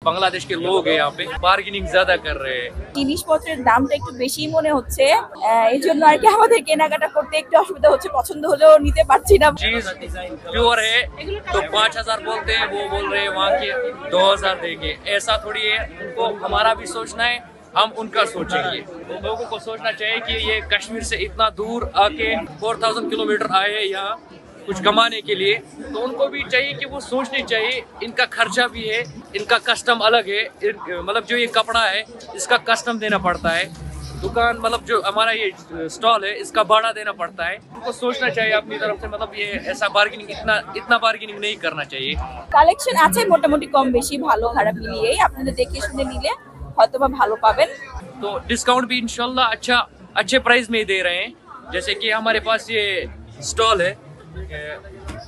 बांग्लादेश के लोग हैं यहाँ पे बार्गेनिंग ज्यादा कर रहे हैं জিনিসপত্রের দামটা একটু বেশি মনে হচ্ছে এই জন্য আর কি আমাদের কেনাকাটা করতে একটু অসুবিধা হচ্ছে পছন্দ হলেও নিতে পারছি না चीज प्योर है तो 5,000 बोलते हैं वो बोल रहे हैं वहाँ के 2,000 देंगे ऐसा थोड़ी है उनको हमारा भी सोचना है हम उनका सोचेंगे लोगों को सोचना चाहिए कि ये कश्मीर से इतना दूर आके 4,000 किलोमीटर आए हैं यहाँ कुछ कमाने के लिए तो उनको भी चाहिए कि वो सोचनी चाहिए इनका खर्चा भी है इनका कस्टम अलग है मतलब जो ये कपड़ा है इसका कस्टम देना पड़ता है दुकान मतलब जो हमारा ये स्टॉल है इसका भाड़ा देना पड़ता है उनको सोचना चाहिए अपनी तरफ से मतलब ये ऐसा बार्गेनिंग इतना बार्गेनिंग नहीं करना चाहिए কালেকশন আছে মোটামুটি কম বেশি ভালো খারাপ মিলিয়েই আপনাদের দেখে শুনে নিলে হয়তোবা ভালো পাবেন तो डिस्काउंट भी इंशाल्लाह अच्छे प्राइस में ही दे रहे हैं जैसे कि हमारे पास ये स्टॉल है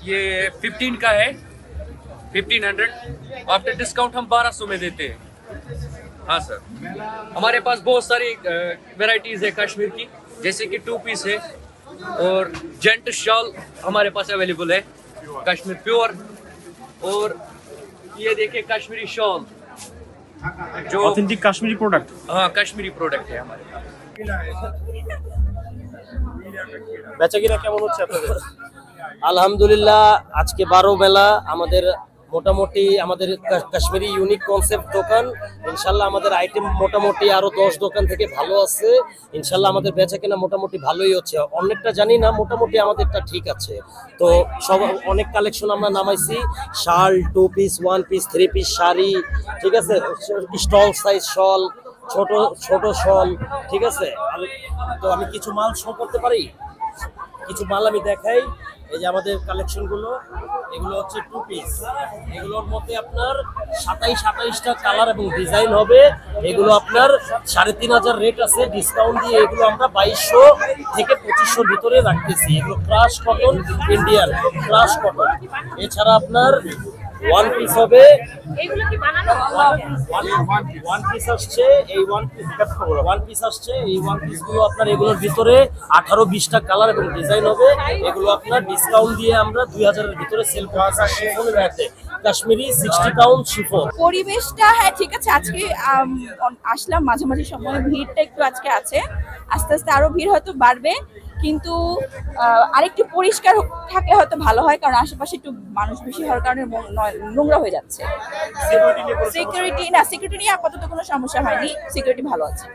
ये 15 का है 1500 आफ्टर डिस्काउंट हम 1200 में देते हैं हाँ सर हमारे पास बहुत सारी वैरायटीज है कश्मीर की जैसे कि 2 पीस है और जेंट शॉल हमारे पास अवेलेबल है कश्मीर प्योर और ये देखिए कश्मीरी शॉल जो ऑथेंटिक कश्मीरी प्रोडक्ट हाँ कश्मीरी प्रोडक्ट है हमारे पास বেচাকিনা কেমন হচ্ছে আপনাদের? আলহামদুলিল্লাহ আজকে 12 বেলা আমাদের মোটামুটি আমাদের কাশ্মীরি ইউনিক কনসেপ্ট দোকান ইনশাআল্লাহ আমাদের আইটেম মোটামুটি আরো 10 দোকান থেকে ভালো আছে ইনশাআল্লাহ আমাদের বেচাকেনা মোটামুটি ভালোই হচ্ছে অনেকটা জানি না মোটামুটি আমাদেরটা ঠিক আছে তো সব অনেক কালেকশন আমরা নামাইছি শাল 2 পিস 1 পিস 3 পিস শাড়ি ঠিক আছে স্টল সাইজ শল ছোট ছোট শল ঠিক আছে তো আমি কিছু মাল শো করতে পারি কিছু মাল আমি দেখাই এই যে আমাদের কালেকশন গুলো এগুলো হচ্ছে 2 পিস এগুলোর মধ্যে আপনার 27-28টা কালার এবং ডিজাইন হবে এগুলো আপনার 3,500 রেট আছে ডিসকাউন্ট দিয়ে এগুলো আমরা 2200 থেকে 2500 ভিতরে রাখতেছি এগুলো crush cotton Indian crush cotton এছাড়া আপনার 1 পিস হবে এগুলো কি বানানো ওয়ান পিস আসছে এই ওয়ান পিস আসছে এই ওয়ান পিস গুলো আপনার এগুলোর ভিতরে 18-20টা কালার এবং ডিজাইন হবে এগুলো আপনার ডিসকাউন্ট দিয়ে আমরা 2000 এর ভিতরে সেল করছি শিফনের মধ্যে কাশ্মীরি 60 কাউন্ট শিফন পরিবেশটা হ্যাঁ ঠিক আছে আজকে আসলাম মাঝামাঝি সময় ভিড়টা একটু আজকে আছে আস্তে আস্তে আরো ভিড় হয়তো বাড়বে কিন্তু আরেকটু পরিষ্কার থাকলে হয়তো ভালো হয় কারণ আশেপাশে একটু মানুষ বেশি হওয়ার কারণে নোংরা হয়ে যাচ্ছে সিকিউরিটি নিয়ে আপাতত কোনো সমস্যা হয়নি সিকিউরিটি ভালো আছে